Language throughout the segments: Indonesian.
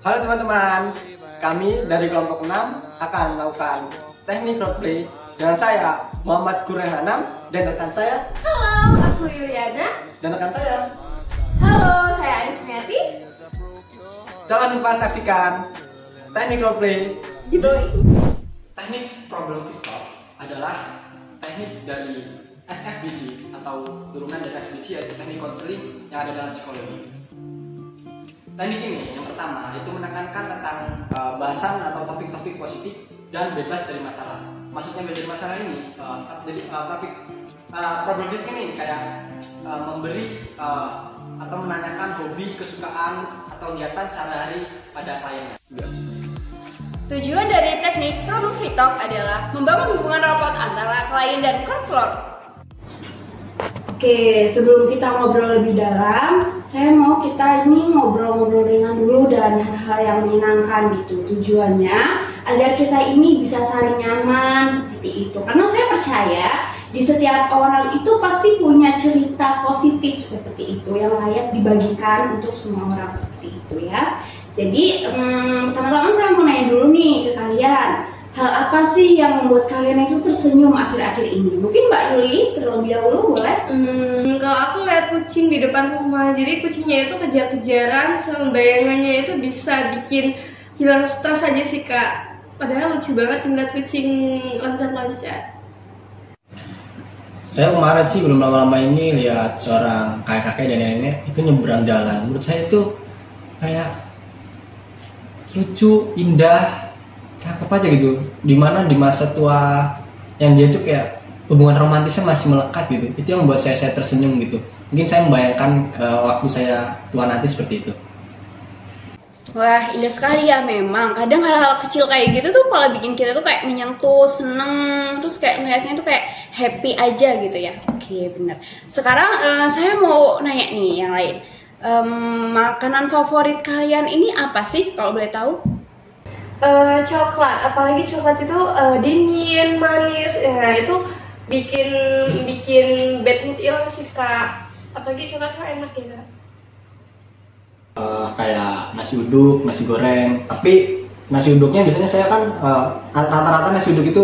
Halo teman-teman, kami dari kelompok 6 akan melakukan teknik roleplay dengan saya Muhammad Kurnian Anam dan rekan saya. Halo, aku Yuliana. Dan rekan saya. Halo, saya Anis Priati. Jangan lupa saksikan teknik roleplay. Teknik problem victor adalah teknik dari SFBG atau turunan dari FBG, yaitu teknik konseling yang ada dalam psikologi. Teknik ini yang pertama itu menekankan tentang bahasan atau topik-topik positif dan bebas dari masalah. Maksudnya bebas dari masalah ini, topik problem victor ini kayak memberi atau menanyakan hobi, kesukaan atau kegiatan sehari-hari pada kliennya. Tujuan dari teknik problem free talk adalah membangun hubungan rapat antara klien dan konselor. Oke, sebelum kita ngobrol lebih dalam, saya mau kita ini ngobrol-ngobrol ringan dulu dan hal-hal yang menyenangkan gitu. Tujuannya agar kita ini bisa saling nyaman seperti itu. Karena saya percaya di setiap orang itu pasti punya cerita positif seperti itu yang layak dibagikan untuk semua orang seperti itu ya. Jadi teman-teman saya mau nanya dulu nih ke kalian. Hal apa sih yang membuat kalian itu tersenyum akhir-akhir ini? Mungkin Mbak Yuli terlebih dahulu boleh? Kalau aku lihat kucing di depan rumah, jadi kucingnya itu kejar-kejaran sama bayangannya itu bisa bikin hilang stres aja sih Kak. Padahal lucu banget ngeliat kucing loncat-loncat. Saya kemarin sih belum lama-lama ini lihat seorang kakek-kakek dan nenek itu nyebrang jalan. Menurut saya itu kayak lucu, indah, cakep aja gitu. Dimana di masa tua yang dia tuh kayak hubungan romantisnya masih melekat gitu. Itu yang membuat saya tersenyum gitu. Mungkin saya membayangkan waktu saya tua nanti seperti itu. Wah, indah sekali ya memang. Kadang hal-hal kecil kayak gitu tuh malah bikin kita tuh kayak menyentuh, seneng, terus kayak melihatnya tuh kayak happy aja gitu ya. Oke, bener. Sekarang saya mau nanya nih yang lain. Makanan favorit kalian ini apa sih kalau boleh tahu? Coklat, apalagi coklat itu dingin, manis, ya itu bikin bad mood hilang sih Kak. Apalagi coklat kan enak ya Kak. Kayak nasi uduk, nasi goreng. Tapi nasi uduknya biasanya saya kan rata-rata nasi uduk itu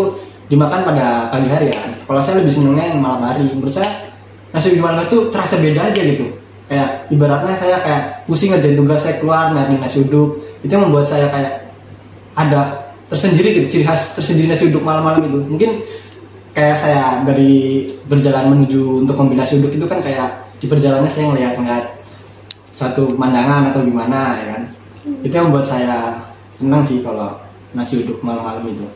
dimakan pada pagi hari ya. Kalau saya lebih senengnya yang malam hari. Menurut saya nasi uduk malam hari itu terasa beda aja gitu. Kayak ibaratnya saya kayak pusing ngerjain tugas, saya keluar nyari nasi uduk. Itu yang membuat saya kayak ada tersendiri gitu, ciri khas tersendiri nasi uduk malam-malam itu. Mungkin kayak saya dari berjalan menuju untuk membeli nasi uduk itu kan kayak di perjalanannya saya ngeliat suatu pemandangan atau gimana ya kan. Itu yang membuat saya senang sih kalau nasi uduk malam-malam itu.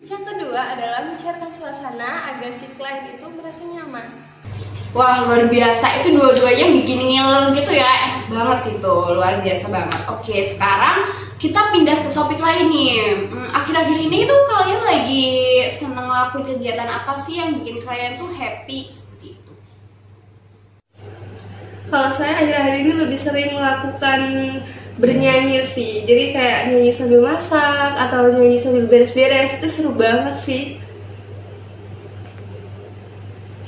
Yang kedua adalah mencairkan suasana agar si klien itu merasa nyaman. Wah, luar biasa. Itu dua-duanya bikin ngiler gitu ya. Enak banget itu, luar biasa banget. Oke, sekarang kita pindah ke topik lain nih. Akhir-akhir ini tuh kalian lagi seneng ngelakuin kegiatan apa sih yang bikin kalian tuh happy seperti itu? Kalau saya akhir-akhir ini lebih sering melakukan bernyanyi sih. Jadi kayak nyanyi sambil masak atau nyanyi sambil beres-beres, itu seru banget sih.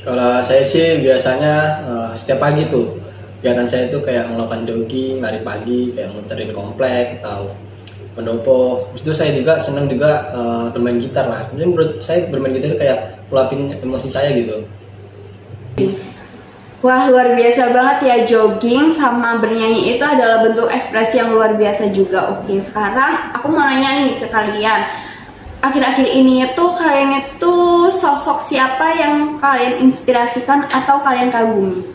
Kalau saya sih biasanya setiap pagi tuh kegiatan saya itu kayak melakukan jogging, lari pagi, kayak muterin komplek atau pendopo. Habis itu saya juga senang juga bermain gitar lah. Mungkin menurut saya bermain gitar itu kayak ngeluapin emosi saya gitu. Wah, luar biasa banget ya, jogging sama bernyanyi itu adalah bentuk ekspresi yang luar biasa juga. Oke, sekarang aku mau nanya nih ke kalian. Akhir-akhir ini tuh kalian itu sosok siapa yang kalian inspirasikan atau kalian kagumi?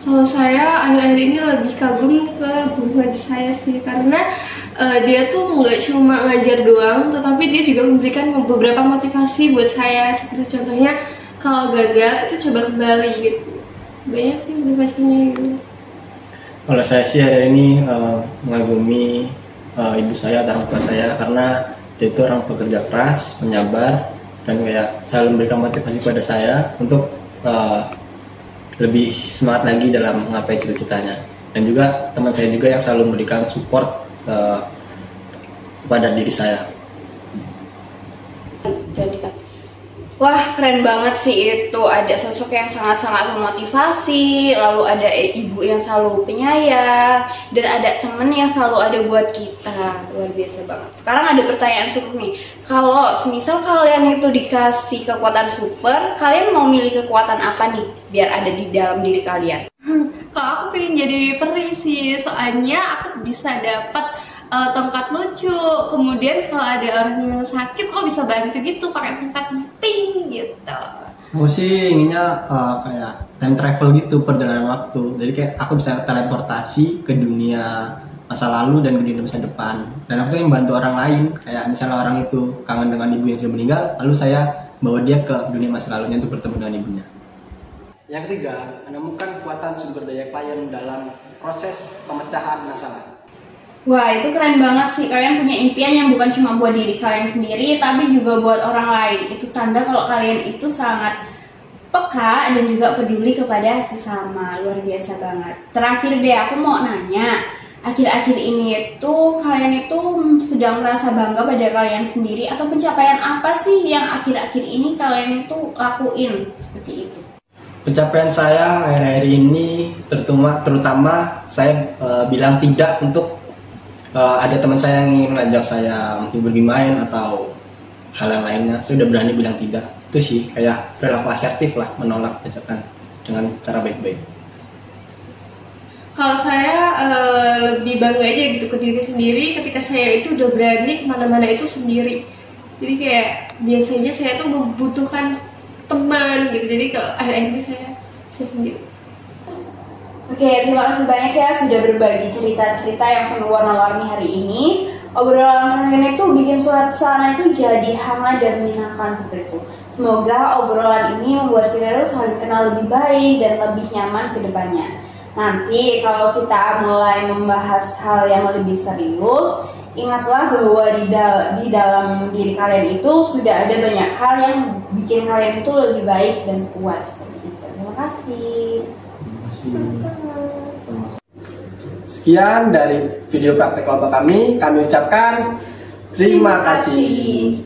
Kalau saya akhir-akhir ini lebih kagum ke guru ngaji saya sih, karena dia tuh nggak cuma ngajar doang, tetapi dia juga memberikan beberapa motivasi buat saya. Seperti contohnya kalau gagal itu coba kembali gitu. Banyak sih motivasinya gitu. Kalau saya sih hari ini mengagumi ibu saya atau orang tua saya, karena dia itu orang pekerja keras, penyabar, dan kayak selalu memberikan motivasi kepada saya untuk lebih semangat lagi dalam menggapai cita-citanya. Dan juga teman saya juga yang selalu memberikan support kepada diri saya. Wah, keren banget sih itu. Ada sosok yang sangat-sangat memotivasi, lalu ada ibu yang selalu penyayang, dan ada temen yang selalu ada buat kita. Luar biasa banget. Sekarang ada pertanyaan super nih. Kalau semisal kalian itu dikasih kekuatan super, kalian mau milih kekuatan apa nih biar ada di dalam diri kalian? Kalau aku pengen jadi peri sih, soalnya aku bisa dapat tongkat lucu. Kemudian kalau ada orang yang sakit, kok bisa bantu gitu pakai tongkat ting gitu. Aku sih inginnya kayak time travel gitu, perjalanan waktu. Jadi kayak aku bisa teleportasi ke dunia masa lalu dan ke dunia masa depan. Dan aku ingin bantu orang lain, kayak misalnya orang itu kangen dengan ibu yang sudah meninggal, lalu saya bawa dia ke dunia masa lalunya untuk bertemu dengan ibunya. Yang ketiga, menemukan kekuatan sumber daya klien dalam proses pemecahan masalah. Wah, itu keren banget sih. Kalian punya impian yang bukan cuma buat diri kalian sendiri, tapi juga buat orang lain. Itu tanda kalau kalian itu sangat peka dan juga peduli kepada sesama. Luar biasa banget. Terakhir deh, aku mau nanya. Akhir-akhir ini itu kalian itu sedang merasa bangga pada kalian sendiri, atau pencapaian apa sih yang akhir-akhir ini kalian itu lakuin seperti itu? Pencapaian saya akhir-akhir ini terutama saya bilang tidak untuk ada teman saya yang ingin mengajak saya untuk pergi main atau hal yang lainnya. Saya udah berani bilang tidak. Itu sih kayak perilaku asertif lah, menolak ajakan dengan cara baik-baik. Kalau saya lebih bangga aja gitu ke diri sendiri ketika saya itu udah berani kemana-mana itu sendiri. Jadi kayak biasanya saya tuh membutuhkan teman gitu. Jadi kalau akhir-akhir ini saya bisa sendiri. Oke, terima kasih banyak ya sudah berbagi cerita-cerita yang penuh warna-warni hari ini. Obrolan kalian itu bikin suasana itu jadi hangat dan menyenangkan seperti itu. Semoga obrolan ini membuat kita itu saling kenal lebih baik dan lebih nyaman ke depannya. Nanti kalau kita mulai membahas hal yang lebih serius, ingatlah bahwa di dalam diri kalian itu sudah ada banyak hal yang bikin kalian itu lebih baik dan kuat seperti itu. Terima kasih. Sekian dari video praktek kelompok kami ucapkan terima kasih.